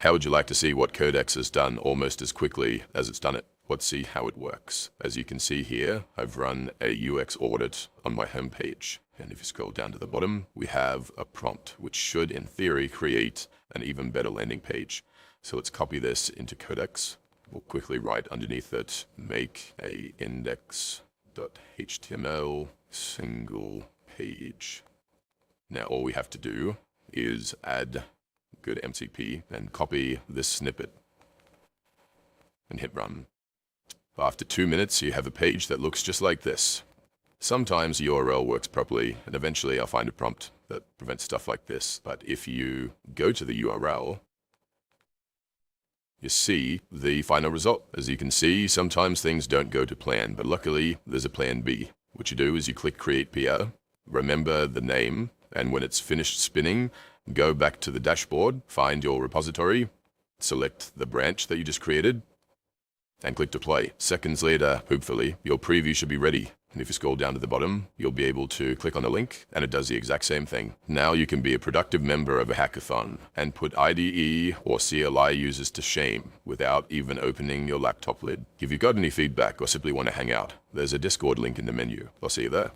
How would you like to see what Codex has done almost as quickly as it's done it? Let's see how it works. As you can see here, I've run a UX audit on my homepage. And if you scroll down to the bottom, we have a prompt, which should, in theory, create an even better landing page. So let's copy this into Codex. We'll quickly write underneath it, make a index.html single page. Now all we have to do is add good MCP and copy this snippet and hit run. After 2 minutes, you have a page that looks just like this. Sometimes the URL works properly, and eventually I'll find a prompt that prevents stuff like this. But if you go to the URL, you see the final result. As you can see, sometimes things don't go to plan, but luckily there's a plan B. What you do is you click Create PR, remember the name, and when it's finished spinning, go back to the dashboard, find your repository, select the branch that you just created, and click Deploy. Seconds later, hopefully, your preview should be ready. And if you scroll down to the bottom, you'll be able to click on the link, and it does the exact same thing. Now you can be a productive member of a hackathon and put IDE or CLI users to shame without even opening your laptop lid. If you've got any feedback or simply want to hang out, there's a Discord link in the menu. I'll see you there.